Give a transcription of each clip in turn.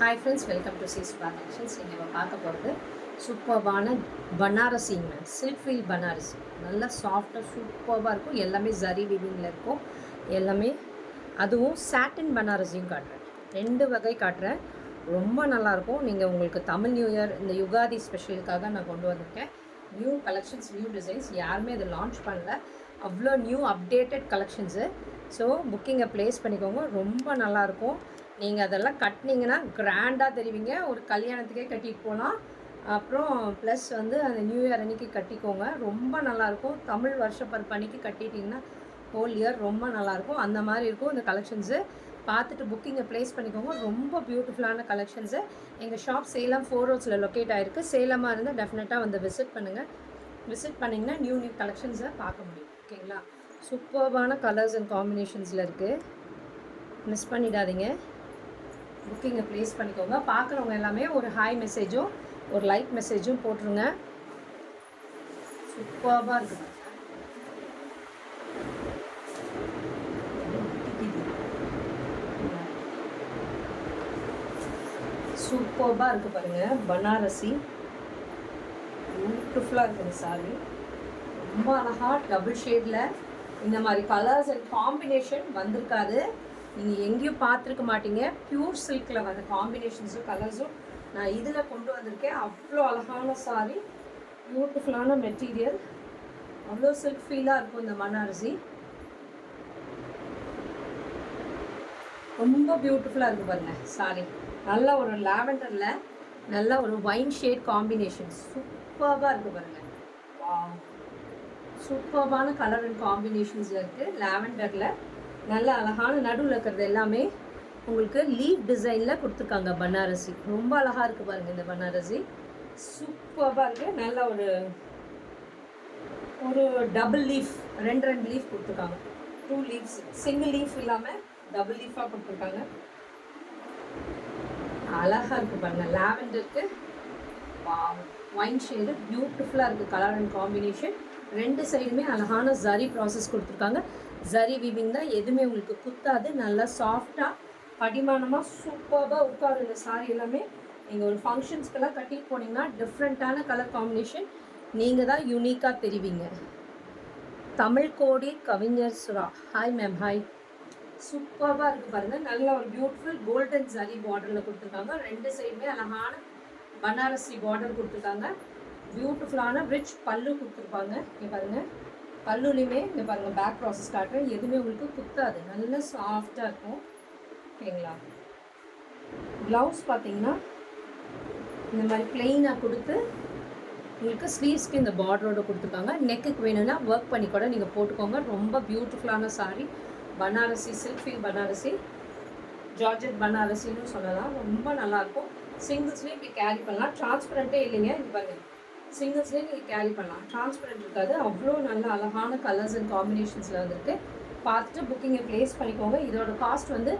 Hi friends, welcome to சீஸ்பா collections. நம்ம பார்க்க போகிறது சூப்பர்பான பனாரசிங்க, சில்க் ஃபீல் பனாரசி. நல்லா சாஃப்டாக சூப்பர்பாக இருக்கும். எல்லாமே ஜரி வீவிங்கில் இருக்கும். எல்லாமே அதுவும் சாட்டின் பனாரசியும் காட்டுறேன். 2 வகை காட்டுறேன். ரொம்ப நல்லாயிருக்கும். நீங்கள் உங்களுக்கு தமிழ் நியூ இயர் இந்த யுகாதி ஸ்பெஷலுக்காக நான் கொண்டு வந்திருக்கேன். New collections, new designs. யாருமே அதை லான்ச் பண்ணல. அவ்வளோ நியூ அப்டேட்டட் கலெக்ஷன்ஸு. ஸோ புக்கிங்கை ப்ளேஸ் பண்ணிக்கோங்க. ரொம்ப நல்லாயிருக்கும். நீங்கள் அதெல்லாம் கட்டினீங்கன்னா கிராண்டாக தெரிவிங்க. ஒரு கல்யாணத்துக்கே கட்டிட்டு போகலாம். அப்புறம் ப்ளஸ் வந்து அந்த நியூ இயர் அன்றைக்கி கட்டிக்கோங்க. ரொம்ப நல்லாயிருக்கும். தமிழ் வருஷப்பருப்பு அன்றைக்கி கட்டிட்டிங்கன்னா ஹோல் இயர் ரொம்ப நல்லாயிருக்கும். அந்த மாதிரி இருக்கும் இந்த கலெக்ஷன்ஸு. பார்த்துட்டு புக்கிங்கை ப்ளேஸ் பண்ணிக்கோங்க. ரொம்ப பியூட்டிஃபுல்லான கலெக்ஷன்ஸு. எங்கள் ஷாப் சேலம் 4 ரோட்ஸில் லொக்கேட் ஆகிருக்கு. சேலமாக இருந்தால் டெஃபினட்டாக வந்து விசிட் பண்ணுங்கள். விசிட் பண்ணிங்கன்னா நியூ கலெக்ஷன்ஸை பார்க்க முடியும். ஓகேங்களா? சூப்பர்பான கலர்ஸ் அண்ட் காம்பினேஷன்ஸில் இருக்குது. மிஸ் பண்ணிடாதீங்க. புக்கிங்கை ப்ளேஸ் பண்ணிக்கோங்க. பார்க்குறவங்க எல்லாமே ஒரு ஹாய் மெசேஜும் ஒரு லைக் மெசேஜும் போட்டுருங்க. சூப்பராக இருக்குது. சூப்பராக இருக்குது பாருங்கள். பனாரசி பியூட்டிஃபுல்லாக இருக்குது சாரி. ரொம்ப அழகாக டபுள் ஷேடில் இந்த மாதிரி கலர்ஸ் அண்ட் காம்பினேஷன் வந்திருக்காது. நீங்கள் எங்கேயும் பார்த்துருக்க மாட்டீங்க. பியூர் சில்கில் வர காம்பினேஷன்ஸும் கலர்ஸும் நான் இதில் கொண்டு வந்திருக்கேன். அவ்வளோ அழகான சாரி, பியூட்டிஃபுல்லான மெட்டீரியல், அவ்வளோ சில்க் ஃபீலாக இருக்கும் இந்த பனாரசி. ரொம்ப பியூட்டிஃபுல்லாக இருக்குது பாருங்கள் சாரி. நல்ல ஒரு லாவெண்டரில் நல்ல ஒரு ஒயின் ஷேட் காம்பினேஷன் சூப்பராக இருக்குது பாருங்கள். சூப்பர்பான கலர் அண்ட் காம்பினேஷன்ஸில் இருக்குது. லாவெண்டரில் நல்ல அழகான நடுவில் இருக்கிறது எல்லாமே உங்களுக்கு லீஃப் டிசைனில் கொடுத்துருக்காங்க. பனாரசி ரொம்ப அழகாக இருக்குது பாருங்கள். இந்த பனாரசி சூப்பராக இருக்குது. நல்ல ஒரு டபுள் லீஃப், 2 லீஃப் கொடுத்துருக்காங்க. 2 லீஃப்ஸ், சிங்கிள் லீஃப் இல்லாமல் டபுள் லீஃபாக கொடுத்துருக்காங்க. அழகாக இருக்குது பாருங்கள். லாவெண்டருக்கு ஒயின் ஷேடு பியூட்டிஃபுல்லாக இருக்குது. கலர் அண்ட் காம்பினேஷன் 2 சைடுமே அழகான ஜரி ப்ராசஸ் கொடுத்துருக்காங்க. ஜரி வீவிங் தான், எதுவுமே உங்களுக்கு குத்தாது. நல்லா சாஃப்டாக படிமானமாக சூப்பராக உட்காரு. இந்த சாரி எல்லாமே நீங்கள் ஒரு ஃபங்க்ஷன்ஸ்க்கெல்லாம் கட்டிட்டு போனீங்கன்னா டிஃப்ரெண்ட்டான கலர் காம்பினேஷன், நீங்கள் தான் யூனிக்காக தெரிவிங்க. தமிழ் கோடி கவிஞர் சுரா, ஹாய் மேம். ஹாய். சூப்பராக இருக்குது பாருங்கள். நல்ல ஒரு பியூட்டிஃபுல் கோல்டன் ஜரி பார்டரில் கொடுத்துருக்காங்க. 2 சைடுமே அழகான பனாரசி பார்டர் கொடுத்துருக்காங்க. பியூட்டிஃபுல்லான ரிச் பல்லு கொடுத்துருப்பாங்க. இங்கே பாருங்கள், பல்லுலையுமே இங்கே பாருங்கள் பேக் ப்ராசஸ் காட்டுறேன். எதுவுமே உங்களுக்கு குத்தாது, நல்ல சாஃப்டாக இருக்கும். ஓகேங்களா? ப்ளவுஸ் பார்த்தீங்கன்னா இந்த மாதிரி பிளெயினாக கொடுத்து உங்களுக்கு ஸ்லீவ்ஸ்க்கு இந்த பார்டரோடு கொடுத்துருக்காங்க. நெக்குக்கு வேணும்னா ஒர்க் பண்ணி கூட நீங்கள் போட்டுக்கோங்க. ரொம்ப பியூட்டிஃபுல்லான sari. Banarasi silk feel Banarasi, georgette பனாரசின்னு சொல்லலாம். ரொம்ப நல்லாயிருக்கும். சிங்கிள்ஸ்லேயும் இப்படி கேரி பண்ணலாம். டிரான்ஸ்பரண்ட்டே இல்லைங்க. இது பாருங்கள், சிங்கிள்ஸ்லேயே நீங்கள் கேரி பண்ணலாம். டிரான்ஸ்பரண்ட் இருக்காது. அவ்வளோ நல்ல அழகான கலர்ஸ் அண்ட் காம்பினேஷன்ஸில் வந்துருக்கு. பார்த்துட்டு புக்கிங்கை ப்ளேஸ் பண்ணிக்கோங்க. இதோட காஸ்ட் வந்து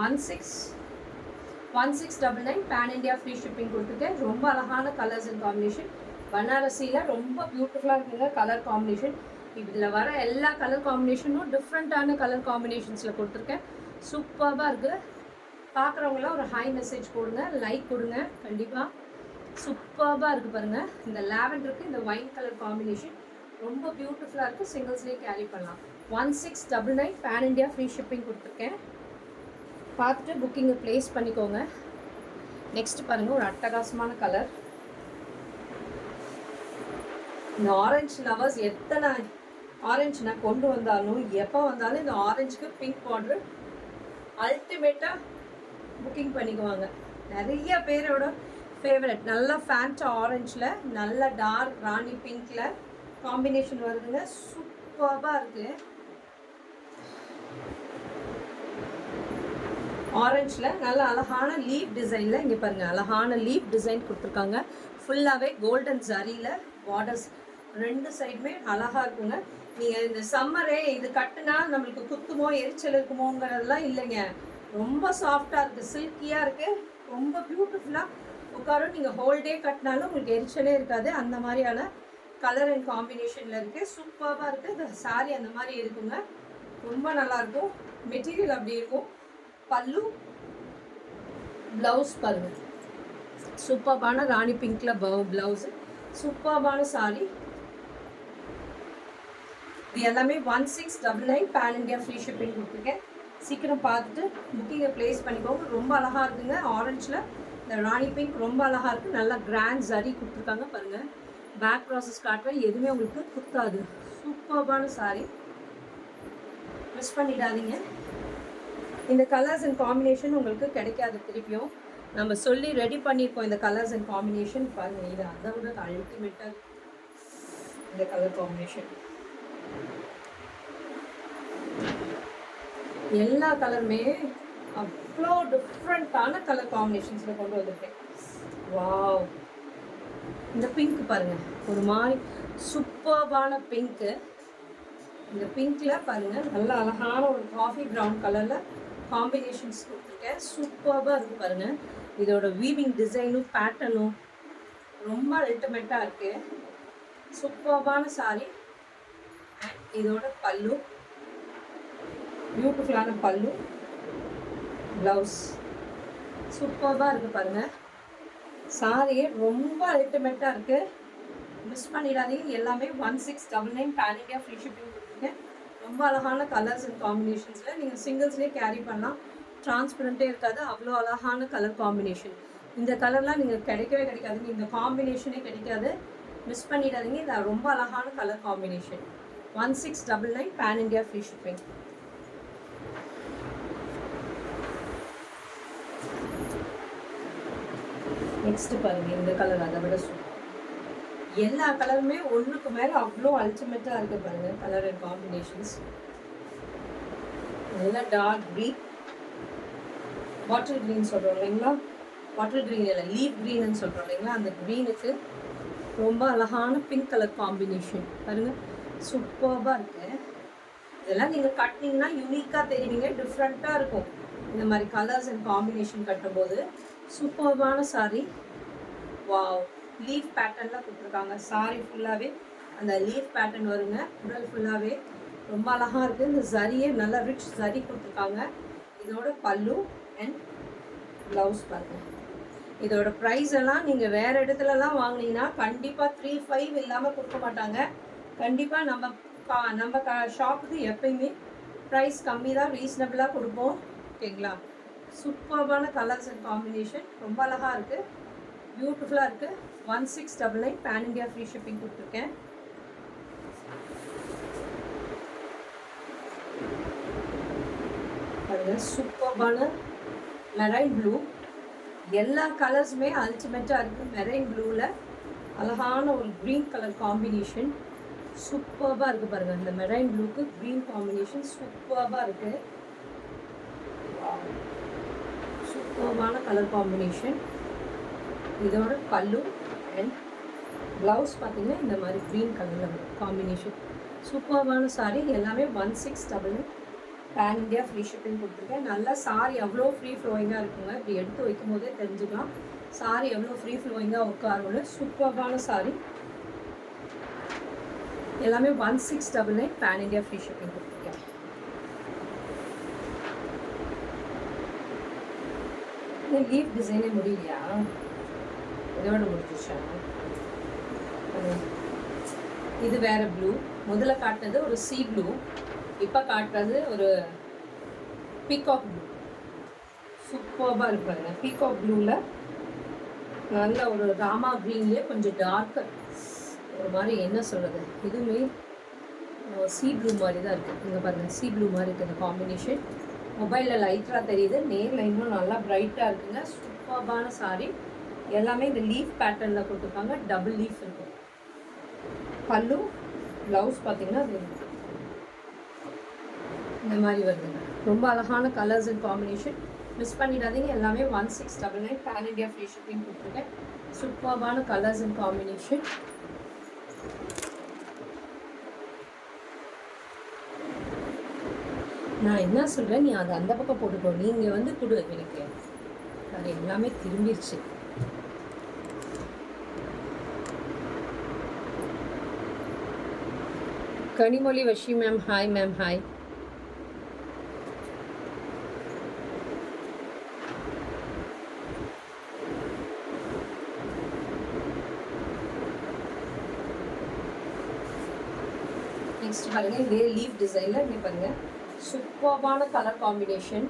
1699 பேன் இண்டியா ஃப்ரீ ஷிப்பிங் கொடுத்துருக்கேன். ரொம்ப அழகான கலர்ஸ் அண்ட் காம்பினேஷன். பனாரசியில் ரொம்ப பியூட்டிஃபுல்லாக இருக்குங்க கலர் காம்பினேஷன். இதில் வர எல்லா கலர் காம்பினேஷனும் டிஃப்ரெண்ட்டான கலர் காம்பினேஷன்ஸில் கொடுத்துருக்கேன். சூப்பராக இருக்குது. பார்க்குறவங்களாம் ஒரு ஹாய் மெசேஜ் போடுங்க, லைக் கொடுங்க. கண்டிப்பாக சூப்பராக இருக்குது பாருங்கள். இந்த லாவெண்டருக்கு இந்த ஒயின் கலர் காம்பினேஷன் ரொம்ப பியூட்டிஃபுல்லாக இருக்குது. சிங்கிள்ஸ்லேயே கேரி பண்ணலாம். 1699 பேன் இண்டியா ஃப்ரீ ஷிப்பிங் கொடுத்துருக்கேன். பார்த்துட்டு புக்கிங்கை ப்ளேஸ் பண்ணிக்கோங்க. நெக்ஸ்ட் பாருங்கள், ஒரு அட்டகாசமான கலர். இந்த ஆரஞ்சு லவர்ஸ் எத்தனை ஆரஞ்சு நான் கொண்டு வந்தாலும் எப்போ வந்தாலும் இந்த ஆரஞ்சுக்கு பிங்க் பார்டர் அல்டிமேட்டாக புக்கிங் பண்ணிக்குவாங்க. நிறைய பேரோட ஃபேவரட். நல்லா ஃபேண்டா ஆரஞ்சில் நல்ல டார்க் ராணி பிங்க்கில் காம்பினேஷன் வருதுங்க. சூப்பராக இருக்குது. ஆரஞ்சில் நல்ல அழகான லீஃப் டிசைனில் இங்கே பாருங்கள், அழகான லீஃப் டிசைன் கொடுத்துருக்காங்க. ஃபுல்லாகவே கோல்டன் ஜரியில் பார்டர்ஸ் 2 சைடுமே அழகாக இருக்குங்க. நீங்கள் இந்த சம்மரே இது கட்டுனா நம்மளுக்கு குத்துமோ எரிச்சல் இருக்குமோங்கிறதெல்லாம் இல்லைங்க. ரொம்ப சாஃப்டாக இருக்குது, சில்கியாக இருக்குது, ரொம்ப பியூட்டிஃபுல்லாக உட்காரும். நீங்கள் ஹோல் டே கட்டினாலும் உங்களுக்கு எரிச்சலே இருக்காது. அந்த மாதிரியான கலர் அண்ட் காம்பினேஷனில் இருக்குது. சூப்பராக இருக்குது. இந்த சாரீ அந்த மாதிரி இருக்குங்க. ரொம்ப நல்லாயிருக்கும். மெட்டீரியல் அப்படி இருக்கும். பல்லு ப்ளவுஸ் பாருங்கள், சூப்பர்பான ராணி பிங்க்ல ப்ளவுஸு, சூப்பர்பான சாரி. இது எல்லாமே 1699 பேன் இண்டியா ஃப்ரீ ஷிப்பிங் கொடுத்துருக்கேன். சீக்கிரம் பார்த்துட்டு புக்கிங்கை ப்ளேஸ் பண்ணிக்கோங்க. ரொம்ப அழகாக இருக்குங்க. ஆரஞ்சில் இந்த ராணி பிங்க் ரொம்ப அழகாக இருக்குது. நல்லா கிராண்ட் சரி கொடுத்துருக்காங்க பாருங்கள். பேக் ப்ராசஸ் காட்டுறேன், எதுவுமே உங்களுக்கு குத்தாது. சூப்பர்பான சாரி, மிஸ் பண்ணிடாதீங்க. இந்த கலர்ஸ் அண்ட் காம்பினேஷன் உங்களுக்கு கிடைக்காது. திருப்பியும் நம்ம சொல்லி ரெடி பண்ணியிருக்கோம் இந்த கலர்ஸ் அண்ட் காம்பினேஷன். பாருங்கள், இது அதை விட அல்டிமேட்டாக இந்த கலர் காம்பினேஷன். எல்லா கலருமே அவ்வளோ டிஃப்ரெண்ட்டான கலர் காம்பினேஷன்ஸில் கொண்டு வந்திருக்கேன். வாவ், இந்த பிங்க் பாருங்கள், ஒரு மாதிரி சூப்பர்பான பிங்க்கு. இந்த பிங்க்கில் பாருங்கள், நல்ல அழகான ஒரு காஃபி ப்ரௌன் கலரில் காம்பினேஷன்ஸ் கொடுத்துருக்கேன். சூப்பர்பாக இருக்குது பாருங்கள். இதோட வீவிங் டிசைனும் பேட்டர்னும் ரொம்ப அல்டிமேட்டாக இருக்குது. சூப்பர்பான சாரி. இதோட பல்லு, பியூட்டிஃபுல்லான பல்லு, ப்ளவுஸ் சூப்பர்பாக இருக்குது பாருங்கள். சாரியே ரொம்ப அல்டிமேட்டாக இருக்குது, மிஸ் பண்ணிடாதீங்க. எல்லாமே 1699 பேன் இண்டியா ஃப்ரீ ஷிப்பிங் கொடுத்துருக்கேன். ரொம்ப அழகான கலர்ஸ் அண்ட் காம்பினேஷன்ஸில் நீங்கள் சிங்கிள்ஸ்லேயே கேரி பண்ணலாம். டிரான்ஸ்பரண்ட்டே இருக்காது, அவ்வளோ அழகான கலர் காம்பினேஷன். இந்த கலர்லாம் நீங்கள் கிடைக்கவே கிடைக்காதுங்க, இந்த காம்பினேஷனே கிடைக்காது, மிஸ் பண்ணிடாதீங்க. இது ரொம்ப அழகான colour combination. 1699 pan India free shipping. Next பாருங்க, இந்த கலர் அதை விட சூப்பர். எல்லா கலருமே ஒன்றுக்கு மேலே அவ்வளோ அல்டிமேட்டாக இருக்குது பாருங்கள். கலர் அண்ட் காம்பினேஷன்ஸ் நல்லா டார்க் க்ரீன், பாட்டில் க்ரீன் சொல்கிறோம் இல்லைங்களா, பாட்டில் க்ரீன் இல்லை லீவ் க்ரீன்னு சொல்கிறோம் இல்லைங்களா, அந்த க்ரீனுக்கு ரொம்ப அழகான பிங்க் கலர் காம்பினேஷன் பாருங்கள். சூப்பர்பாக இருக்குது. இதெல்லாம் நீங்கள் கட்டினீங்கன்னா யூனிக்காக தெரிவிங்க, டிஃப்ரெண்ட்டாக இருக்கும். இந்த மாதிரி கலர்ஸ் அண்ட் காம்பினேஷன் கட்டும்போது சூப்பர்பான சாரி. வாவ், லீஃப் பேட்டர்னில் கொடுத்துருக்காங்க. சாரி ஃபுல்லாகவே அந்த லீஃப் பேட்டர்ன் வருங்க. உடல் ஃபுல்லாகவே ரொம்ப அழகாக இருக்குது. இந்த சரியை நல்லா ரிச் சரி கொடுத்துருக்காங்க. இதோட பல்லு அண்ட் ப்ளவுஸ் பாருங்கள். இதோட ப்ரைஸ் எல்லாம் நீங்கள் வேறு இடத்துலலாம் வாங்கினீங்கன்னா கண்டிப்பாக 35 இல்லாமல் கொடுக்க மாட்டாங்க. கண்டிப்பாக நம்ம ஷாப்புக்கு எப்பயுமே ப்ரைஸ் கம்மி தான், ரீசனபிளாக கொடுப்போம். ஓகேங்களா. சூப்பர்பான கலர்ஸ் அண்ட் காம்பினேஷன் ரொம்ப அழகாக இருக்குது, பியூட்டிஃபுல்லாக இருக்குது. 1699 பேன் இண்டியா ஃப்ரீ ஷிப்பிங் கொடுத்துருக்கேன். பாருங்கள், சூப்பர்பான மெரைன் ப்ளூ. எல்லா கலர்ஸுமே அல்டிமேட்டாக இருக்குது. மெரைன் ப்ளூவில் அழகான ஒரு க்ரீன் கலர் காம்பினேஷன் சூப்பர்பாக இருக்குது பாருங்கள். இந்த மெரைன் ப்ளூக்கு க்ரீன் காம்பினேஷன் சூப்பர்பாக இருக்குது. சூப்பர்பான கலர் காம்பினேஷன். இதோட பல்லு அண்ட் ப்ளவுஸ் பார்த்திங்கன்னா இந்த மாதிரி க்ரீன் கலரில் காம்பினேஷன். சூப்பர்பான சாரி. எல்லாமே 1699 பேன் இண்டியா ஃப்ரீ ஷிப்பிங் கொடுத்துருக்கேன். நல்லா சாரி அவ்வளோ ஃப்ரீ ஃப்ளோயிங்காக இருக்குங்க. இப்படி எடுத்து வைக்கும் போதே தெரிஞ்சுக்கலாம் சாரி எவ்வளோ ஃப்ரீ ஃப்ளோயிங்காக உட்காரும்னு. சூப்பர்பான சாரி. எல்லாமே 1699 பேன் இண்டியா ஃப்ரீ ஷிப்பிங் கொடுத்துருக்கேன். இந்த லீஃப் டிசைனே முடியலையா, இதோட முடிஞ்சிச்சா? இது வேறு ப்ளூ. முதல்ல காட்டினது ஒரு சீ ப்ளூ, இப்போ காட்டுறது ஒரு பீகாக் ப்ளூ. சூப்பர்பாக இருப்பாங்க. பீகாக் ப்ளூவில் நல்ல ஒரு ராமா க்ரீன்லேயே கொஞ்சம் டார்க்கர் ஒரு மாதிரி என்ன சொல்கிறது, இதுவுமே சீ ப்ளூ மாதிரி தான் இருக்குது. இங்கே பாருங்கள், சீ ப்ளூ மாதிரி இருக்குது இந்த காம்பினேஷன். மொபைலில் லைட்டாக தெரியுது, நேரில் இன்னும் நல்லா ப்ரைட்டாக இருக்குங்க. சூப்பர்பான சாரி. எல்லாமே இந்த லீஃப் பேட்டர்னில் கொடுத்துருக்காங்க. டபுள் லீஃப் இருக்கும். பல்லு ப்ளவுஸ் பார்த்திங்கன்னா அது இந்த மாதிரி வருதுங்க. ரொம்ப அழகான கலர்ஸ் அண்ட் காம்பினேஷன், மிஸ் பண்ணிடாதீங்க. எல்லாமே 1699 பேன் இண்டியா ஃப்ரீ ஷிப்பிங் கொடுத்துருக்கேன். சூப்பர்பான கலர்ஸ் அண்ட் காம்பினேஷன். நான் என்ன சொல்கிறேன், நீ அதை அந்த பக்கம் போட்டுக்கோ, நீங்கள் வந்து கொடு எனக்கு. அது எல்லாமே திரும்பிடுச்சு. Kanimozhi Vashi ma'am, hi ma'am, hi. Next பாருங்கள், இதே லீஃப் டிசைனில் இங்கே பாருங்கள், சூப்பர்பான கலர் காம்பினேஷன்.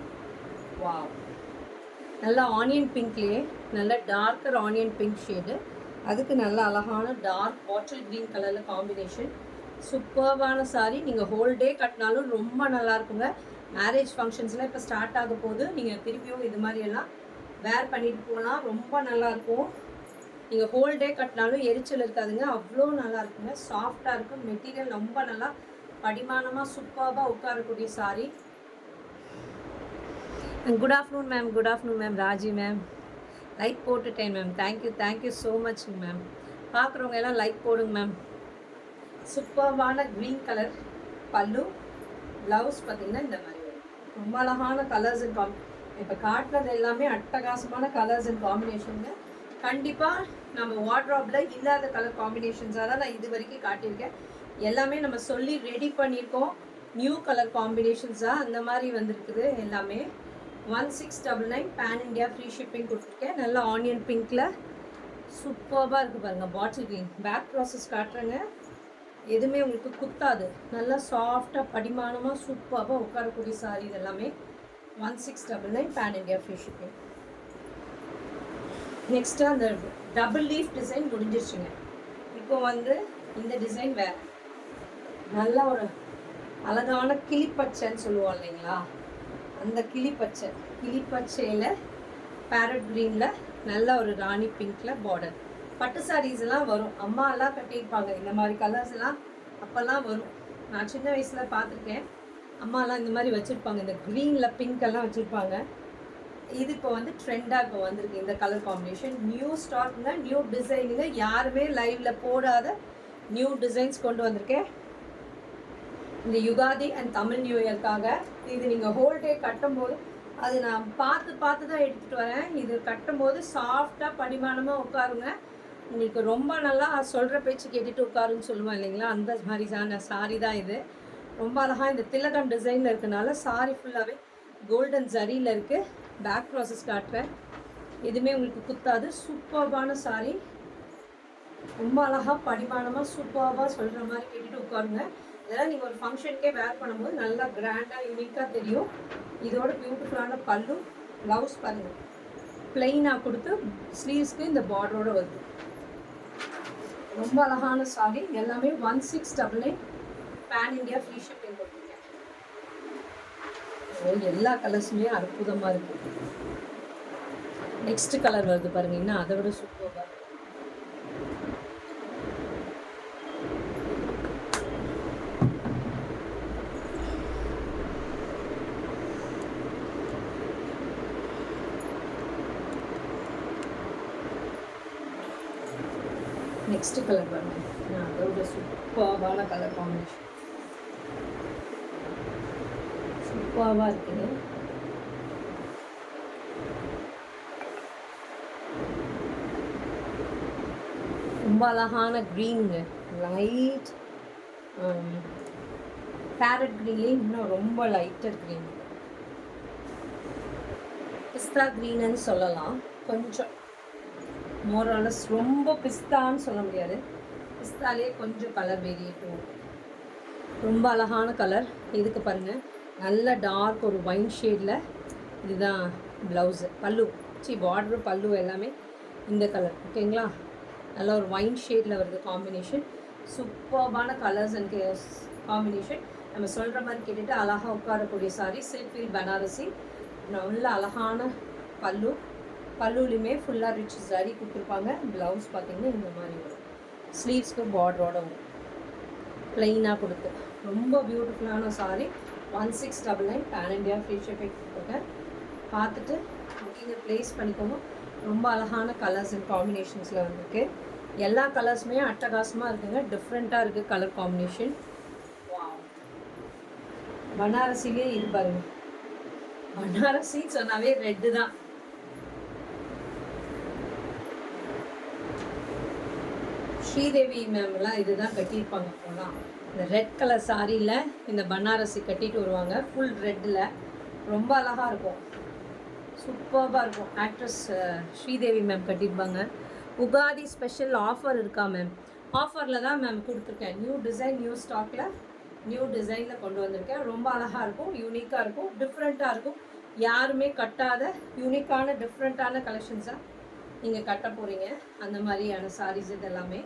வாவ், நல்லா ஆனியன் பிங்க்லேயே நல்ல டார்க்கர் ஆனியன் பிங்க் ஷேடு, அதுக்கு நல்ல அழகான டார்க் பாட்டில் க்ரீன் கலரில் காம்பினேஷன். சூப்பர்பான சாரீ. நீங்கள் ஹோல் டே கட்டினாலும் ரொம்ப நல்லாயிருக்குங்க. மேரேஜ் ஃபங்க்ஷன்ஸ்லாம் இப்போ ஸ்டார்ட் ஆக போது, நீங்கள் திருப்பியும் இது மாதிரியெல்லாம் வேர் பண்ணிட்டு போகலாம், ரொம்ப நல்லாயிருக்கும். நீங்கள் ஹோல் டே கட்டினாலும் எரிச்சல் இருக்காதுங்க, அவ்வளோ நல்லா இருக்குங்க. சாஃப்டாக இருக்கும், மெட்டீரியல் ரொம்ப நல்லா படிமானமாக சூப்பராக உட்காரக்கூடிய sari. Good afternoon ma'am, good afternoon ma'am, Raji ma'am. Like போட்டுட்டேன் மேம், தேங்க்யூ ஸோ மச்ங்க மேம். பார்க்குறவங்க எல்லாம் லைக் போடுங்க மேம். சூப்பர்வான க்ரீன் கலர் பல்லு, ப்ளவுஸ் பார்த்திங்கன்னா இந்த மாதிரி வரும். ரொம்ப அழகான கலர்ஸ் அண்ட் இப்போ காட்டினது எல்லாமே அட்டகாசமான கலர்ஸ் அண்ட் காம்பினேஷனுங்க. கண்டிப்பாக நம்ம வார்ட்ராப்பில் இல்லாத கலர் காம்பினேஷன்ஸாக தான் நான் இது வரைக்கும் காட்டியிருக்கேன். எல்லாமே நம்ம சொல்லி ரெடி பண்ணியிருக்கோம். நியூ கலர் காம்பினேஷன்ஸாக அந்த மாதிரி வந்திருக்குது எல்லாமே. 1699 பேன் இண்டியா ஃப்ரீ ஷிப்பிங் கொடுத்துருக்கேன். நல்லா ஆனியன் பிங்க்கில் சூப்பராக இருக்குது பாருங்கள். பாட்டில் க்ரீன் பேக் ப்ராசஸ் காட்டுறேங்க, எதுவுமே உங்களுக்கு குத்தாது. நல்லா சாஃப்டாக படிமானமாக சூப்பராக உட்காரக்கூடிய சாரீ இது எல்லாமே. 1699 pan India free shipping. Next அந்த டபுள் லீஃப் டிசைன் முடிஞ்சிருச்சுங்க. இப்போ வந்து இந்த டிசைன் வேறு, நல்ல ஒரு அழகான கிளிப்பச்சைன்னு சொல்லுவோம் இல்லைங்களா, அந்த கிளிப்பச்சையில் பேரட் க்ரீனில் நல்ல ஒரு ராணி பிங்க்கில் பார்டர். பட்டு சாரீஸ் எல்லாம் வரும், அம்மா எல்லாம் கட்டியிருப்பாங்க இந்த மாதிரி கலர்ஸ் எல்லாம் அப்போல்லாம் வரும். நான் சின்ன வயசில் பார்த்துருக்கேன், அம்மாலாம் இந்த மாதிரி வச்சுருப்பாங்க, இந்த க்ரீனில் பிங்க்கெல்லாம் வச்சுருப்பாங்க. இது இப்போ வந்து ட்ரெண்டாக இப்போ வந்திருக்கு இந்த கலர் காம்பினேஷன். நியூ ஸ்டாக்குங்க, நியூ டிசைனுங்க, யாருமே லைவில் போடாத நியூ டிசைன்ஸ் கொண்டு வந்திருக்கேன் இந்த யுகாதி அண்ட் தமிழ் நியூ இயர்க்காக. இது நீங்கள் ஹோல் டே கட்டும்போது, அது நான் பார்த்து தான் எடுத்துகிட்டு வரேன். இது கட்டும்போது சாஃப்டாக படிமானமாக உட்காருங்க. உங்களுக்கு ரொம்ப நல்லா சொல்கிற பேச்சு கேட்டுட்டு உட்காருன்னு சொல்லுவேன் இல்லைங்களா, அந்த மாதிரியான சாரீ தான் இது. ரொம்ப அழகாக இந்த திலகம் டிசைனில் இருக்கனால சாரீ ஃபுல்லாகவே கோல்டன் ஜரியில் இருக்குது. பேக் ப்ராசஸ் காட்டுறேன், எதுவுமே உங்களுக்கு குத்தாது. சூப்பர்பான சாரீ, ரொம்ப அழகாக படிமானமாக சூப்பராக சொல்கிற மாதிரி கேட்டுட்டு உட்காருங்க. இதெல்லாம் நீங்கள் ஒரு ஃபங்க்ஷனுக்கே வேர் பண்ணும்போது நல்லா கிராண்டாக யூனிக்காக தெரியும். இதோட பியூட்டிஃபுல்லான பல்லு, ப்ளவுஸ் பாருங்கள் பிளெயினாக கொடுத்து ஸ்லீவ்ஸ்க்கு இந்த பார்டரோடு வருது. ரொம்ப அழகான சாரீ எல்லாமே. 1699 பேன் இண்டியா ஃப்ரீ ஷிப்பிங் கொடுத்துருக்கேன். எல்லா கலர்ஸுமே அற்புதமாக இருக்குது. நெக்ஸ்ட் கலர் வருது பாருங்கள், இன்னும் அதை விட சூப்பராக இருக்குது. நெக்ஸ்ட் கலர் பாருங்கள், அதோட சூப்பரான கலர் காம்பினேஷன், சூப்பராக இருக்குது. ரொம்ப அழகான க்ரீனுங்க, லைட் பேரட் க்ரீன்லேயே இன்னும் ரொம்ப லைட்டர் க்ரீன், பிஸ்தா க்ரீனுன்னு சொல்லலாம். கொஞ்சம் மோரலஸ், ரொம்ப பிஸ்தான்னு சொல்ல முடியாது, பிஸ்தாலே கொஞ்சம் கலர் வேரியேட்டும். ரொம்ப அழகான கலர். இதுக்கு பாருங்கள், நல்ல டார்க் ஒரு ஒயின் ஷேடில். இதுதான் ப்ளவுஸு, பல்லு பார்டரு பல்லு எல்லாமே இந்த கலர். ஓகேங்களா, நல்ல ஒரு ஒயின் ஷேடில் வருது காம்பினேஷன். சூப்பர்பான கலர்ஸ் அண்ட் காம்பினேஷன். நம்ம சொல்கிற மாதிரி கேட்டுட்டு அழகாக உட்காரக்கூடிய சாரீ. சில்க் ஃபீல் பனாரசி, நல்ல அழகான பல்லு, பல்லுலையுமே ஃபுல்லாக ரிச் சாரீ கொடுத்துருப்பாங்க. ப்ளவுஸ் பார்த்திங்கன்னா இந்த மாதிரி வரும், ஸ்லீவ்ஸ்க்கு பார்டரோட வரும், ப்ளைனாக கொடுத்து ரொம்ப பியூட்டிஃபுல்லான sari. 1699 pan India free shipping கொடுத்துருக்கேன். பார்த்துட்டு நீங்கள் ப்ளேஸ் பண்ணிக்கோங்க. ரொம்ப அழகான கலர்ஸ் அண்ட் காம்பினேஷன்ஸில் வந்துருக்கு. எல்லா கலர்ஸுமே அட்டகாசமாக இருக்குங்க, டிஃப்ரெண்ட்டாக இருக்குது கலர் காம்பினேஷன். பனாரசிலே இது பாருங்க, பனாரசி சொன்னாவே ரெட்டு தான். ஸ்ரீதேவி மேம்லாம் இதுதான் கட்டியிருப்பாங்க போலாம். இந்த ரெட் கலர் சாரியில் இந்த பனாரசி கட்டிட்டு வருவாங்க, ஃபுல் ரெட்டில். ரொம்ப அழகாக இருக்கும், சூப்பராக இருக்கும். ஆக்ட்ரஸ் ஸ்ரீதேவி மேம் கட்டியிருப்பாங்க. உகாதி ஸ்பெஷல் ஆஃபர் இருக்கா மேம்? ஆஃபரில் தான் மேம் கொடுத்துருக்கேன். நியூ டிசைன் நியூ ஸ்டாக்கில் நியூ டிசைனில் கொண்டு வந்திருக்கேன். ரொம்ப அழகாக இருக்கும், யூனிக்காக இருக்கும், டிஃப்ரெண்ட்டாக இருக்கும். யாருமே கட்டாத யூனிக்கான டிஃப்ரெண்ட்டான கலெக்ஷன்ஸாக நீங்கள் கட்ட போகிறீங்க. அந்த மாதிரியான சாரீஸ் இது எல்லாமே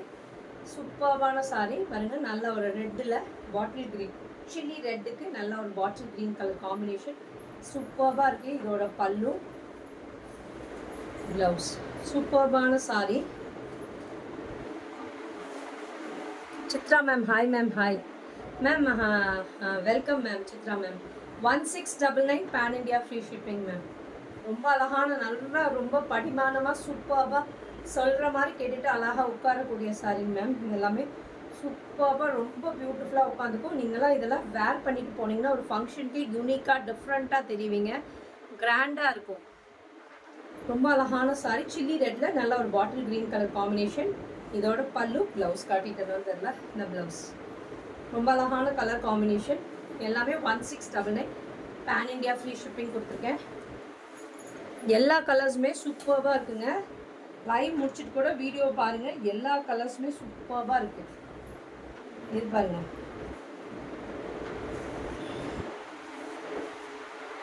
சூப்பர்பான சாரீ பாருங்கள். நல்ல ஒரு ரெட்டில் பாட்டில் க்ரீன், சில்லி ரெட்டுக்கு நல்ல ஒரு பாட்டில் க்ரீன் கலர் காம்பினேஷன் சூப்பர்பாக இருக்குது. இதோட பல்லு, ப்ளவுஸ், சூப்பர்பான sari. Chitra ma'am hi ma'am. Hi ma'am, welcome ma'am. Chitra ma'am 1699 pan India free shipping ma'am. ரொம்ப அழகான, நல்லா ரொம்ப படிமானமாக சூப்பராக சொல்கிற மாதிரி கேட்டுட்டு அழகாக உட்காரக்கூடிய சாரி மேம். இது எல்லாமே சூப்பராக ரொம்ப பியூட்டிஃபுல்லாக உட்காந்துக்கும். நீங்களாம் இதெல்லாம் வேர் பண்ணிட்டு போனீங்கன்னா ஒரு ஃபங்க்ஷனுக்கு யூனிக்காக டிஃப்ரெண்ட்டாக தெரிவிங்க, கிராண்டாக இருக்கும். ரொம்ப அழகான சாரி, சில்லி ரெட்டில் நல்ல ஒரு பாட்டில் க்ரீன் கலர் காம்பினேஷன். இதோட பல்லு, ப்ளவுஸ் காட்டிட்டு தெரியல. இந்த ப்ளவுஸ் ரொம்ப அழகான கலர் காம்பினேஷன். எல்லாமே 1699 பேன் இண்டியா ஃப்ரீ ஷிப்பிங் கொடுத்துருக்கேன். எல்லா கலர்ஸுமே சூப்பராக இருக்குங்க. லைவ் முடிச்சுட்டு கூட வீடியோ பாருங்கள். எல்லா கலர்ஸுமே சூப்பராக இருக்குது. இது பாருங்கள்,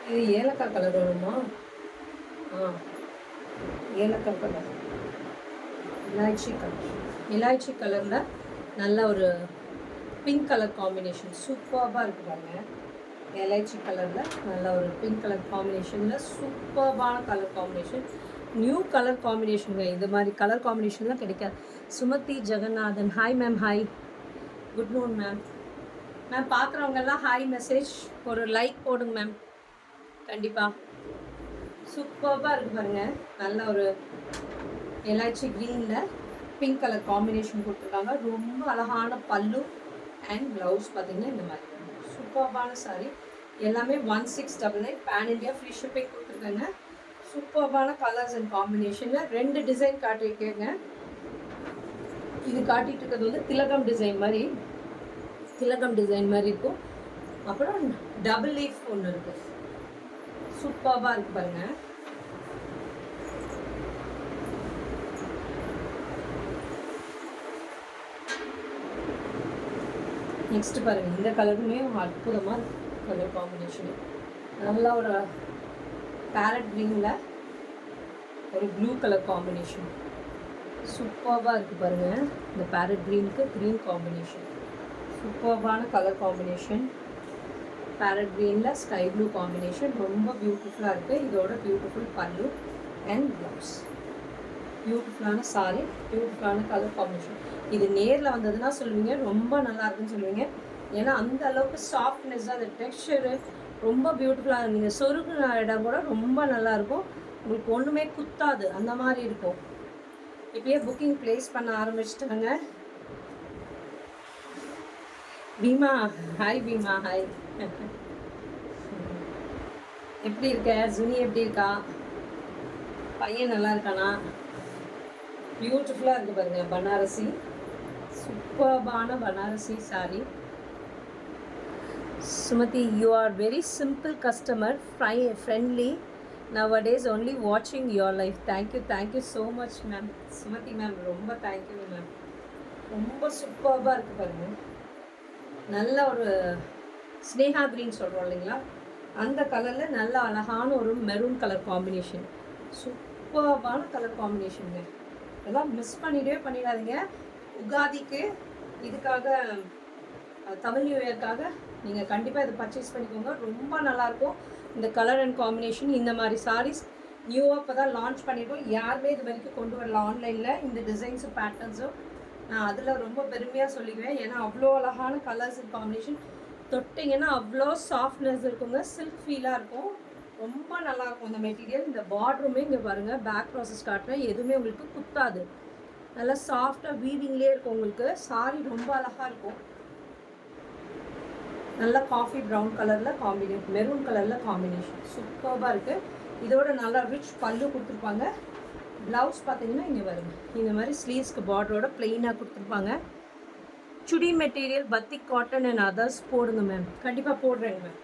இது ஏலக்காய் கலர் வருமா? ஏலக்காய் கலர், இலாய்ச்சி கலர், இலாய்ச்சி கலரில் நல்ல ஒரு பிங்க் கலர் காம்பினேஷன் சூப்பராக இருக்குது பாருங்கள். இலாய்ச்சி கலரில் நல்ல ஒரு பிங்க் கலர் காம்பினேஷனில் சூப்பர்பான கலர் காம்பினேஷன், நியூ கலர் காம்பினேஷனுங்க. இது மாதிரி கலர் காம்பினேஷன்லாம் கிடைக்காது. Sumathi Jeganathan hi ma'am. Hi, good morning ma'am. Ma'am பார்க்குறவங்கெல்லாம் ஹாய் மெசேஜ் ஒரு லைக் போடுங்க மேம். கண்டிப்பாக சூப்பராக இருக்குது பாருங்கள். நல்ல ஒரு இலாய்ச்சி க்ரீனில் பிங்க் கலர் காம்பினேஷன் கொடுத்துருக்காங்க. ரொம்ப அழகான பல்லு அண்ட் ப்ளவுஸ் பார்த்திங்கன்னா இந்த மாதிரி சூப்பர்பான சாரி. எல்லாமே 1699 பேன் இண்டியா ஃப்ரீ ஷிப்பிங் கொடுத்துருக்காங்க. சூப்பர்பான கலர்ஸ் அண்ட் காம்பினேஷனில் 2 டிசைன் காட்டியிருக்கேங்க. இது காட்டிகிட்டு இருக்கிறது வந்து திலகம் டிசைன் மாதிரி, திலகம் டிசைன் மாதிரி இருக்கும். அப்புறம் டபுள் லீஃப் ஒன்று இருக்குது, சூப்பராக இருக்குது பாருங்கள். நெக்ஸ்ட்டு பாருங்கள், இந்த கலருமே அற்புதமாக கலர் காம்பினேஷனு. நல்லா ஒரு பேரட் க்ரீனில் ஒரு ப்ளூ கலர் காம்பினேஷன் சூப்பராக இருக்குது பாருங்கள். இந்த பேரட் க்ரீனுக்கு க்ரீன் காம்பினேஷன் சூப்பரான கலர் காம்பினேஷன். பேரட் க்ரீனில் ஸ்கை ப்ளூ காம்பினேஷன் ரொம்ப பியூட்டிஃபுல்லாக இருக்குது. இதோட பியூட்டிஃபுல் பல்லு அண்ட் ப்ளவுஸ், பியூட்டிஃபுல்லான சாரி, பியூட்டிஃபுல்லான கலர் காம்பினேஷன். இது நேரில் வந்ததுன்னா சொல்லுவீங்க ரொம்ப நல்லா இருக்குன்னு சொல்லுவீங்க. ஏன்னா அந்த அளவுக்கு சாஃப்ட்னஸ், அந்த டெக்ஸ்சரு ரொம்ப பியூட்டிஃபுல்லாக. நீங்கள் சொருகுன இடம் கூட ரொம்ப நல்லாயிருக்கும், உங்களுக்கு ஒன்றுமே குத்தாது, அந்த மாதிரி இருக்கும். இப்போயே புக்கிங் ப்ளேஸ் பண்ண ஆரம்பிச்சிட்டாங்க. பீமா ஹாய். பீமா ஹாய், எப்படி இருக்க? ஜுனி எப்படி இருக்கா? பையன் நல்லா இருக்கானா? பியூட்டிஃபுல்லாக இருக்குது பாருங்கள். பனாரசி, சூப்பர்பான Banarasi sari. Sumathi, you are very simple customer, friendly nowadays only watching your life. thank you so much ma'am. Sumathi ma'am ரொம்ப தேங்க்யூ மேம். ரொம்ப சூப்பராக இருக்குது பாருங்கள். நல்ல ஒரு ஸ்னேகா க்ரீன் சொல்கிறோம் இல்லைங்களா, அந்த கலரில் நல்ல அழகான ஒரு மெரூன் கலர் காம்பினேஷன், சூப்பர்பான கலர் காம்பினேஷனுங்க. இதெல்லாம் மிஸ் பண்ணிடாதீங்க. உகாதிக்கு இதுக்காக, தமிழ் நியூ இயர்க்காக நீங்கள் கண்டிப்பாக இதை பர்ச்சேஸ் பண்ணிக்கோங்க. ரொம்ப நல்லாயிருக்கும் இந்த கலர் அண்ட் காம்பினேஷன். இந்த மாதிரி சாரீஸ் நியூவாக இப்போ தான் லான்ச் பண்ணியிருக்கோம். யாருமே இது வரைக்கும் கொண்டு வரல ஆன்லைனில் இந்த டிசைன்ஸும் பேட்டர்ன்ஸும். நான் அதில் ரொம்ப பெருமையாக சொல்லிக்குவேன். ஏன்னா அவ்வளோ அழகான கலர்ஸ் அண்ட் காம்பினேஷன். தொட்டிங்கன்னா அவ்வளோ சாஃப்ட்னஸ் இருக்குங்க, சில்க் ஃபீலாக இருக்கும், ரொம்ப நல்லாயிருக்கும் இந்த மெட்டீரியல். இந்த பார்டருமே இங்கே பாருங்கள், பேக் ப்ராசஸ் காட்டுறேன், எதுவுமே உங்களுக்கு குத்தாது, நல்லா சாஃப்டாக வீவிங்லேயே இருக்கும். உங்களுக்கு சாரி ரொம்ப அழகாக இருக்கும். நல்லா காஃபி ப்ரௌன் கலரில் காம்பினேஷன், மெரூன் கலரில் காம்பினேஷன் சூப்பராக இருக்குது. இதோட நல்லா ரிச் பல்லு கொடுத்துருப்பாங்க. ப்ளவுஸ் பார்த்தீங்கன்னா இங்கே வருங்க, இந்த மாதிரி ஸ்லீவ்ஸ்க்கு பார்டரோட ப்ளெயினாக கொடுத்துருப்பாங்க. சுடி மெட்டீரியல், பத்திக் காட்டன் அண்ட் அதர்ஸ் போடுங்க மேம். கண்டிப்பாக போடுறேங்க மேம்.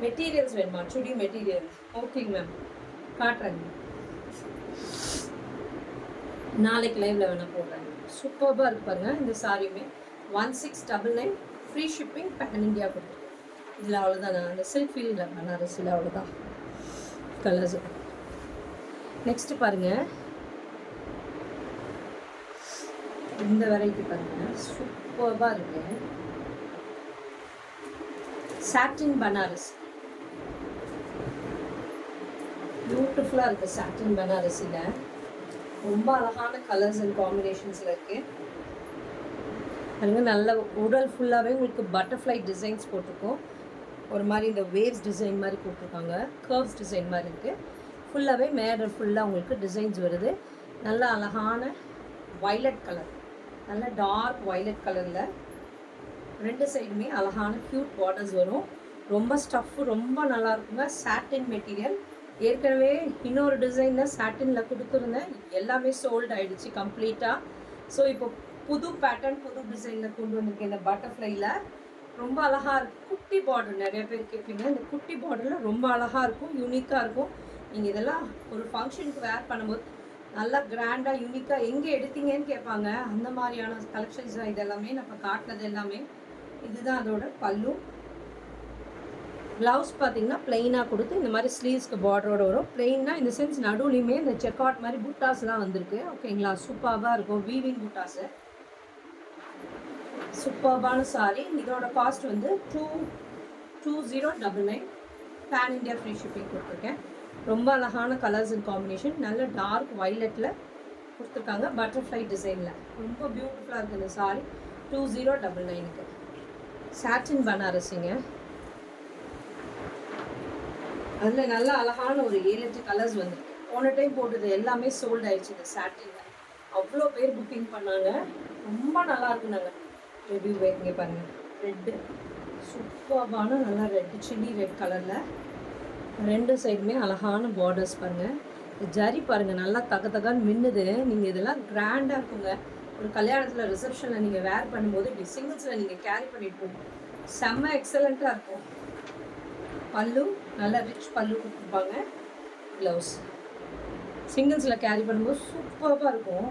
மெட்டீரியல்ஸ் வேணுமா? சுடி மெட்டீரியல் ஓகேங்க மேம், காட்டுறேங்க. நாளைக்கு லைவில் வேணால் போடுறேங்க. சூப்பராக இருக்குது பாருங்கள். இந்த சாரியுமே 1699 ஃப்ரீ ஷிப்பிங் பேன் இண்டியா கொடுத்துருக்கேன். இதில் அவ்வளோதான், நான் அந்த சில்க் ஃபீல்டில் பனாரஸில் அவ்வளோதான் கலர்ஸு. நெக்ஸ்ட்டு பாருங்கள், இந்த வெரைட்டி பாருங்கள், சூப்பராக இருக்குது. சாட்டின் பனாரஸ் பியூட்டிஃபுல்லாக இருக்குது. சாட்டின் பனாரஸில் ரொம்ப அழகான கலர்ஸ் அண்ட் காம்பினேஷன்ஸில் இருக்குது. பாருங்கள், நல்ல உடல் ஃபுல்லாகவே உங்களுக்கு பட்டர்ஃப்ளை டிசைன்ஸ் போட்டிருக்கோம். ஒரு மாதிரி இந்த வேவ்ஸ் டிசைன் மாதிரி போட்டிருக்காங்க, கர்வ்ஸ் டிசைன் மாதிரி இருக்குது. ஃபுல்லாகவே மேலே ஃபுல்லாக உங்களுக்கு டிசைன்ஸ் வருது. நல்ல அழகான வைலட் கலர், நல்ல டார்க் வைலட் கலரில் ரெண்டு சைடுமே அழகான க்யூட் பார்டர்ஸ் வரும். ரொம்ப ஸ்டஃப்பு ரொம்ப நல்லா இருக்குங்க. சாட்டின் மெட்டீரியல். ஏற்கனவே இன்னொரு டிசைனில் சாட்டினில் கொடுத்துருந்தேன், எல்லாமே சோல்ட் ஆகிடுச்சு கம்ப்ளீட்டாக. ஸோ இப்போ புது பேட்டர்ன் புது டிசைனில் கொண்டு வந்திருக்கேன். இந்த பட்டர்ஃப்ளையில் ரொம்ப அழகாக இருக்கும். குட்டி பார்டர் நிறைய பேர் கேட்பீங்க, இந்த குட்டி பார்டரில் ரொம்ப அழகாக இருக்கும், யூனிக்காக இருக்கும். நீங்கள் இதெல்லாம் ஒரு ஃபங்க்ஷனுக்கு வேர் பண்ணும்போது நல்லா கிராண்டாக யூனிக்காக எங்கே எடுத்தீங்கன்னு கேட்பாங்க. அந்த மாதிரியான கலெக்ஷன்ஸ் தான் இதெல்லாமே நம்ம காட்டினது எல்லாமே. இதுதான் அதோட பல்லு. ப்ளவுஸ் பார்த்தீங்கன்னா ப்ளெயினாக கொடுத்து இந்த மாதிரி ஸ்லீவ்ஸ்க்கு பார்டரோடு வரும். ப்ளெயினாக இந்த சென்ஸ் நடுவுலையுமே இந்த செக் அவுட் மாதிரி புட்டாஸ்லாம் வந்திருக்கு. ஓகேங்களா, சூப்பராக இருக்கும். வீவிங் புட்டாஸு, சூப்பர்பான சாரி. இதோட காஸ்ட் வந்து 2099. பேன் இண்டியா ஃப்ரீ ஷிப்பிங் கொடுத்துருக்கேன். ரொம்ப அழகான கலர்ஸ் அண்ட் காம்பினேஷன். நல்ல டார்க் வைலட்டில் கொடுத்துருக்காங்க, பட்டர்ஃப்ளை டிசைனில். ரொம்ப பியூட்டிஃபுல்லாக இருக்குது இந்த சாரி. 2099க்கு. சாட்டின் பனாரஸிங்க. அதில் நல்ல அழகான ஒரு 7-8 கலர்ஸ் வந்துருக்கு. போன டைம் போட்டது எல்லாமே சோல்ட் ஆயிடுச்சு இந்த சாட்டினில். அவ்வளோ பேர் புக்கிங் பண்ணாங்க. ரொம்ப நல்லா இருக்குனாங்க ரிவ்யூவே. இங்கே பாருங்கள், ரெட்டு சூப்பர்பான நல்லா ரெட்டு சில்லி ரெட் கலரில் ரெண்டு சைடுமே அழகான பார்டர்ஸ் பாருங்கள். ஜரி பாருங்கள், நல்லா தகன்னு மின்னுது. நீங்கள் இதெல்லாம் கிராண்டாக இருக்குங்க. ஒரு கல்யாணத்தில் ரிசப்ஷனில் நீங்கள் வேர் பண்ணும்போது இப்படி சிங்கிள்ஸில் நீங்கள் கேரி பண்ணிட்டு போகும், செம்ம எக்ஸலண்ட்டாக இருக்கும். பல்லு நல்லா ரிச் பல்லு கொடுத்துருப்பாங்க. ப்ளவுஸ் சிங்கிள்ஸில் கேரி பண்ணும்போது சூப்பராக இருக்கும்.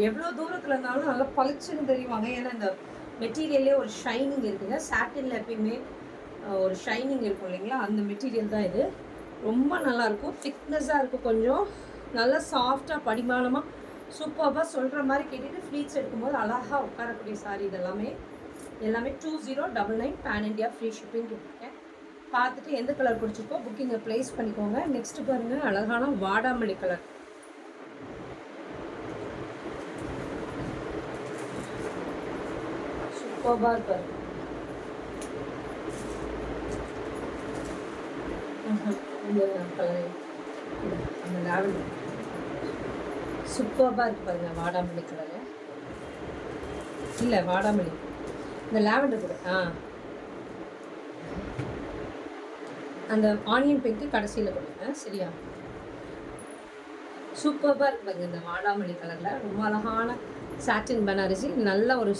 எவ்வளோ தூரத்தில் இருந்தாலும் நல்லா பளிச்சுன்னு தெரியுவாங்க. ஏன்னா இந்த மெட்டீரியல்லே ஒரு ஷைனிங் இருக்குங்க. சாட்டினில் எப்பயுமே ஒரு ஷைனிங் இருக்கும் இல்லைங்களா, அந்த மெட்டீரியல் தான் இது. ரொம்ப நல்லாயிருக்கும். திக்னஸாக இருக்கும், கொஞ்சம் நல்லா சாஃப்டாக படிமானமாக சூப்பராக சொல்கிற மாதிரி கேட்டுட்டு ஃப்ளீட்ஸ் எடுக்கும்போது அழகாக உட்காரக்கூடிய சாரி. இதெல்லாமே 2099 பேன் இண்டியா ஃப்ரீ ஷிப்பிங் கொடுத்துருக்கேன். பார்த்துட்டு எந்த கலர் பிடிச்சிருக்கோ புக்கிங்கை ப்ளேஸ் பண்ணிக்கோங்க. நெக்ஸ்ட் பாருங்கள், அழகான வாடாமல்லி கலர். சூப்பராக இருப்பார். இந்த கலர் அந்த லாவெண்டர் சூப்பராக இருக்கு பாருங்க. வாடாமல்லி கலரு இல்லை, வாடாமல்லி இந்த லாவெண்டர் கூட அந்த ஆனியன் பிங்க்கு கடைசியில் கொடுங்க, சரியா? சூப்பராக இருக்கு பாருங்க இந்த வாடாமல்லி கலரில். ரொம்ப அழகான சாட்டின் பனாரசி. நல்ல ஒரு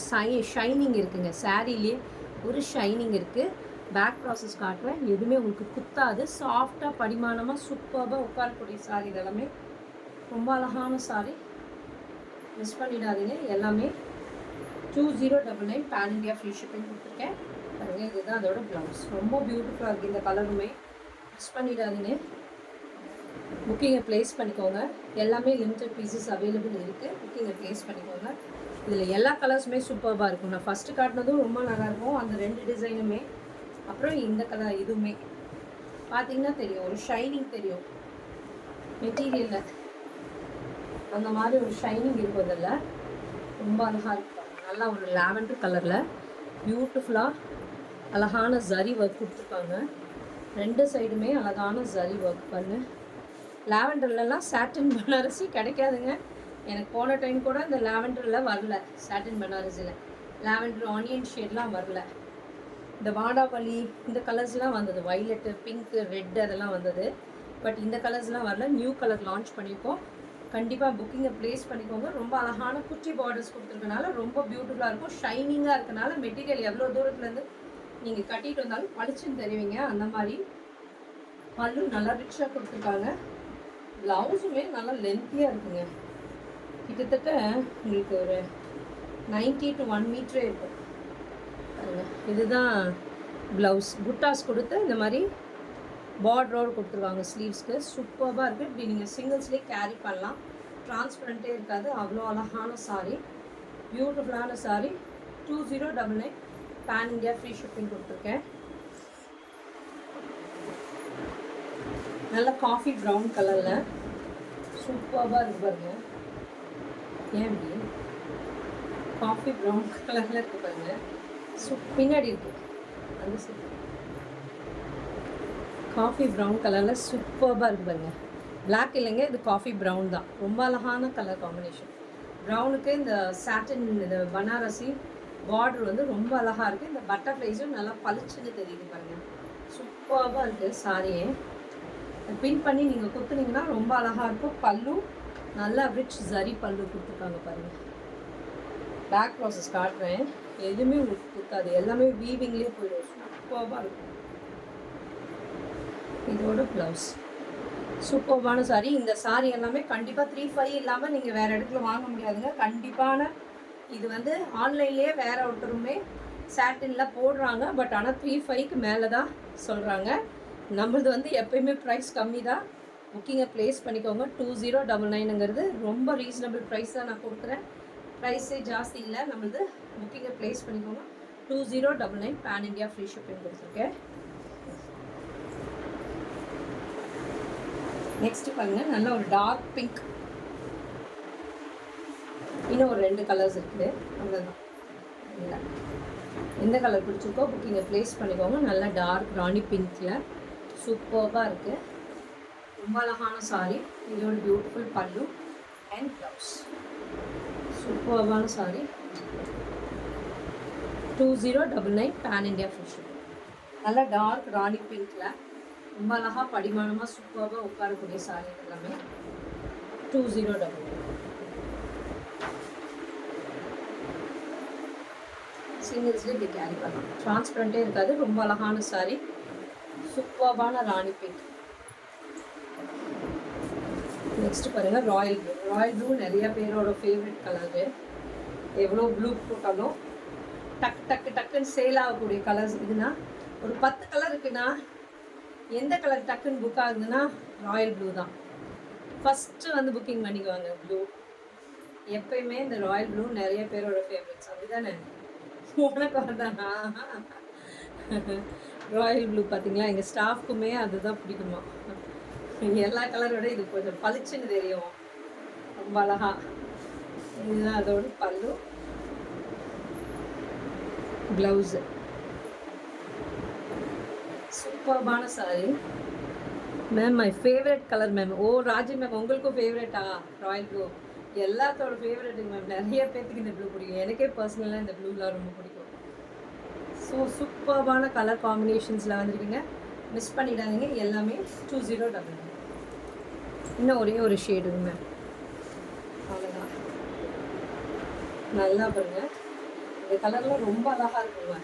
ஷைனிங் இருக்குங்க. சாரீலேயே ஒரு ஷைனிங் இருக்குது. பேக் ப்ராசஸ் காட்டுறேன், எதுவுமே உங்களுக்கு குத்தாது. சாஃப்டாக படிமானமாக சூப்பராக உட்காரக்கூடிய சாரி. இதெல்லாமே ரொம்ப அழகான சாரி, மிஸ் பண்ணிடாதீங்க. எல்லாமே 2099 பேன் இண்டியா ஃப்ரீ ஷிப்பிங் கொடுத்துருக்கேன். பாருங்க, இதுதான் அதோட ப்ளவுஸ். ரொம்ப பியூட்டிஃபுல்லாக இருக்குது இந்த கலருமே. மிஸ் பண்ணிடாதீங்க. புக்கிங்கை ப்ளேஸ் பண்ணிக்கோங்க. எல்லாமே லிமிட்டட் பீசஸ் அவைலபிள் இருக்குது. புக்கிங்கை ப்ளேஸ் பண்ணிக்கோங்க. இதில் எல்லா கலர்ஸுமே சூப்பராக இருக்கும். நான் ஃபஸ்ட்டு காட்டினதும் ரொம்ப நல்லாயிருக்கும், அந்த ரெண்டு டிசைனுமே. அப்புறம் இந்த கலர் இதுவுமே பார்த்தீங்கன்னா தெரியும், ஒரு ஷைனிங் தெரியும் மெட்டீரியலில். அந்த மாதிரி ஒரு ஷைனிங் இருக்கும். இதில் ரொம்ப அழகாக இருக்கும். நல்லா ஒரு லாவெண்டர் கலரில் பியூட்டிஃபுல்லாக அழகான ஜரி ஒர்க் கொடுத்துருக்காங்க. ரெண்டு சைடுமே அழகான ஜரி ஒர்க் பண்ணு. லாவெண்டர்லலாம் சாட்டின் பனாரசி கிடைக்காதுங்க. எனக்கு போன டைம் கூட இந்த லாவெண்டரில் வரல. சாட்டின் பனாரசியில் லாவெண்டர் ஆனியன் ஷேட்லாம் வரல. இந்த வாடாமல்லி இந்த கலர்ஸ்லாம் வந்தது, வைலட்டு பிங்க்கு ரெட்டு அதெல்லாம் வந்தது. பட் இந்த கலர்ஸ்லாம் வரல. நியூ கலர் லான்ச் பண்ணியிருக்கோம். கண்டிப்பாக புக்கிங்கை ப்ளேஸ் பண்ணிக்கோங்க. ரொம்ப அழகான குட்டி பார்டர்ஸ் கொடுத்துருக்கனால ரொம்ப பியூட்டிஃபுல்லாக இருக்கும். ஷைனிங்காக இருக்கனால மெட்டீரியல் எவ்வளோ தூரத்துலேருந்து நீங்கள் கட்டிட்டு வந்தாலும் பளிச்சுன்னு தெரிவிங்க. அந்த மாதிரி பல்லு நல்லா ரிச்சாக கொடுத்துருக்காங்க. ப்ளவுஸுமே நல்லா லென்த்தியாக இருக்குங்க. கிட்டத்தட்ட உங்களுக்கு ஒரு 90 to 1 மீட்டரே இருக்கும். இதுதான் ப்ளவுஸ். புட்டாஸ் கொடுத்து இந்த மாதிரி பார்டரோடு கொடுத்துருவாங்க ஸ்லீவ்ஸ்க்கு. சூப்பராக இருக்குது. இப்படி நீங்கள் சிங்கிள்ஸ்லேயே கேரி பண்ணலாம். டிரான்ஸ்பரண்ட்டே இருக்காது. அவ்வளோ அழகான சாரீ, பியூட்டிஃபுல்லான sari. 2099 pan India free shipping கொடுத்துருக்கேன். நல்ல காஃபி ப்ரௌன் கலரில் சூப்பராக இருக்குது பாருங்க. ஏன் இப்படி காஃபி ப்ரௌன் கலரில் இருக்குது பாருங்க. பின்னாடி இருக்குது அந்த சைடு காஃபி ப்ரௌன் கலரில் சூப்பராக இருக்குது பாருங்க. பிளாக் இல்லைங்க, இது காஃபி ப்ரௌன் தான். ரொம்ப அழகான கலர் காம்பினேஷன். ப்ரௌனுக்கு இந்த சாட்டின் இந்த பனாரசி பார்டர் வந்து ரொம்ப அழகாக இருக்குது. இந்த பட்டர்ஃப்ளைஸும் நல்லா பளிச்சுன்னு தெரியுது பாருங்கள். சூப்பராக இருக்குது சாரியே. பின் பண்ணி நீங்கள் குத்துனீங்கன்னா ரொம்ப அழகாக இருக்கும். பல்லு நல்லா ரிச் ஜரி பல்லு கொடுத்துருக்காங்க பாருங்கள். பேக் ப்ராசஸ் காட்டுறேன். எதுவுமே உங்களுக்கு குத்தாது, எல்லாமே வீவிங்லேயே போயிடும். சூப்பராக இருக்கும். இதோட ப்ளவுஸ் சூப்பர்பான சாரீ. இந்த சாரீ எல்லாமே கண்டிப்பாக 3-5 இல்லாமல் நீங்கள் வேறு இடத்துல வாங்க முடியாதுங்க. கண்டிப்பான இது வந்து ஆன்லைன்லேயே வேறு ஒருத்தருமே சாட்டினில் போடுறாங்க. பட் ஆனால் 3-5க்கு மேலே தான் சொல்கிறாங்க. நம்மளது வந்து எப்போயுமே ப்ரைஸ் கம்மி தான். புக்கிங்கை ப்ளேஸ் பண்ணிக்கோங்க. 2099ங்கிறது ரொம்ப ரீசனபிள் ப்ரைஸ் தான் நான் கொடுக்குறேன். ப்ரைஸே ஜாஸ்தி இல்லை. நம்மளது புக்கிங்கை ப்ளேஸ் பண்ணிக்கோங்க. 2099 பேன் இண்டியா ஃப்ரீ ஷிப்பிங் கொடுத்துருக்கேன். நெக்ஸ்ட்டு பாருங்கள், நல்ல ஒரு டார்க் பிங்க். இன்னும் ஒரு 2 கலர்ஸ் இருக்குது. அவ்வளோதான். இல்லை, எந்த கலர் பிடிச்சிருக்கோ புக்கிங்கை ப்ளேஸ் பண்ணிக்கோங்க. நல்லா டார்க் ராணி பிங்க்கில் சூப்பராக இருக்குது. ரொம்ப அழகான சாரீ. இதோட பியூட்டிஃபுல் பல்லு அண்ட் ப்ளவுஸ். சூப்பரான sari. 2099 pan India free shipping. நல்லா டார்க் ராணி பிங்க்கில் ரொம்ப அழகாக படிமானமாக சூப்பராக உட்காரக்கூடிய சாரீ எல்லாமே. 2099 சிங்கிள்ஸ்லேயே இப்படி கேரி பண்ணலாம். டிரான்ஸ்பரண்ட்டே இருக்காது. ரொம்ப அழகான சாரீ. சூப்பரான ராணி பிங்க். நெக்ஸ்ட்டு பாருங்கள், ராயல் ப்ளூ. ராயல் ப்ளூ நிறைய பேரோட ஃபேவரட் கலரு. எவ்வளோ ப்ளூ போட்டாலும் டக்குன்னு சேல் ஆகக்கூடிய கலர்ஸ். இதுனா ஒரு 10 கலர் இருக்குன்னா எந்த கலர் டக்குன்னு புக் ஆகுதுன்னா ராயல் ப்ளூ தான் ஃபஸ்ட்டு வந்து புக்கிங் பண்ணிக்குவாங்க. ப்ளூ எப்பயுமே இந்த ராயல் ப்ளூ நிறைய பேரோட ஃபேவரட்ஸ். அப்படிதானே? உனக்கு வரதானா? ராயல் ப்ளூ பார்த்தீங்களா, எங்கள் ஸ்டாஃப்க்குமே அதுதான் பிடிக்குமா. எல்லா கலரோட இது கொஞ்சம் பளிச்சுன்னு தெரியும். ரொம்ப அழகா. இதுதான் அதோட பல்லு, ப்ளவுஸு. சூப்பர்பான sari ma'am. My favourite colour ma'am. Oh Raji ma'am, உங்களுக்கும் ஃபேவரட்டா ராயல் ப்ளூ? எல்லாத்தோட ஃபேவரட்டுங்க மேம். நிறைய பேர்த்துக்கு இந்த ப்ளூ பிடிக்கும். எனக்கே பர்சனலாக இந்த ப்ளூலாம் ரொம்ப பிடிக்கும். ஸோ சூப்பர்பான கலர் காம்பினேஷன்ஸில் வந்துருக்குங்க. மிஸ் பண்ணிடாதீங்க. எல்லாமே 2099. இன்னும் ஒரே ஒரு ஷேடுங்க மேம். அவ்வளோதான். நல்லா பாருங்க. இந்த கலர்லாம் ரொம்ப அழகாக இருக்குங்க.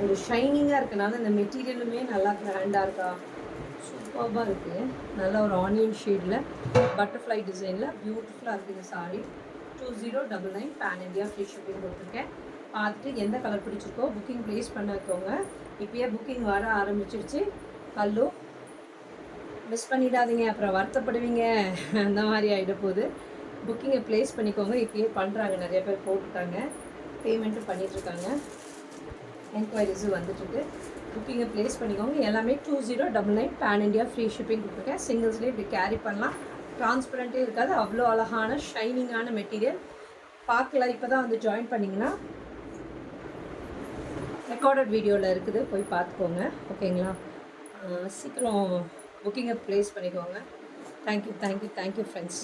ஒரு ஷைனிங்காக இருக்கனால இந்த மெட்டீரியலுமே நல்லா கிராண்டாக இருக்கா. சூப்பராக இருக்குது. நல்ல ஒரு ஆனியன் ஷேடில் பட்டர்ஃப்ளை டிசைனில் பியூட்டிஃபுல்லாக இருக்குது இந்த sari. 2099 pan India free shipping கொடுத்துருக்கேன். பார்த்துட்டு எந்த கலர் பிடிச்சிருக்கோ புக்கிங் ப்ளேஸ் பண்ண வைக்கோங்க. இப்போயே புக்கிங் வர ஆரம்பிச்சிருச்சு. கல்லு மிஸ் பண்ணிடாதீங்க, அப்புறம் வருத்தப்படுவீங்க. அந்த மாதிரி ஆகிட போகுது. புக்கிங்கை ப்ளேஸ் பண்ணிக்கோங்க. இப்போயே பண்ணுறாங்க, நிறைய பேர் போட்டுட்டாங்க, பேமெண்ட்டும் பண்ணிகிட்ருக்காங்க. என்கொயரிஸும் வந்துட்டுருக்கு. புக்கிங்கை ப்ளேஸ் பண்ணிக்கோங்க. எல்லாமே 2099 பேன் இண்டியா ஃப்ரீ ஷிப்பிங் கொடுத்துருக்கேன். சிங்கிள்ஸ்லேயே இப்படி கேரி பண்ணலாம். டிரான்ஸ்பரண்ட்டே இருக்காது. அவ்வளோ அழகான ஷைனிங்கான மெட்டீரியல். பார்க்கலாம். இப்போ தான் வந்து ஜாயின் பண்ணிங்கன்னா ரெக்கார்டட் வீடியோவில் இருக்குது, போய் பார்த்துக்கோங்க. ஓகேங்களா? சீக்கிரம் புக்கிங்கை ப்ளேஸ் பண்ணிக்கோங்க. Thank you friends.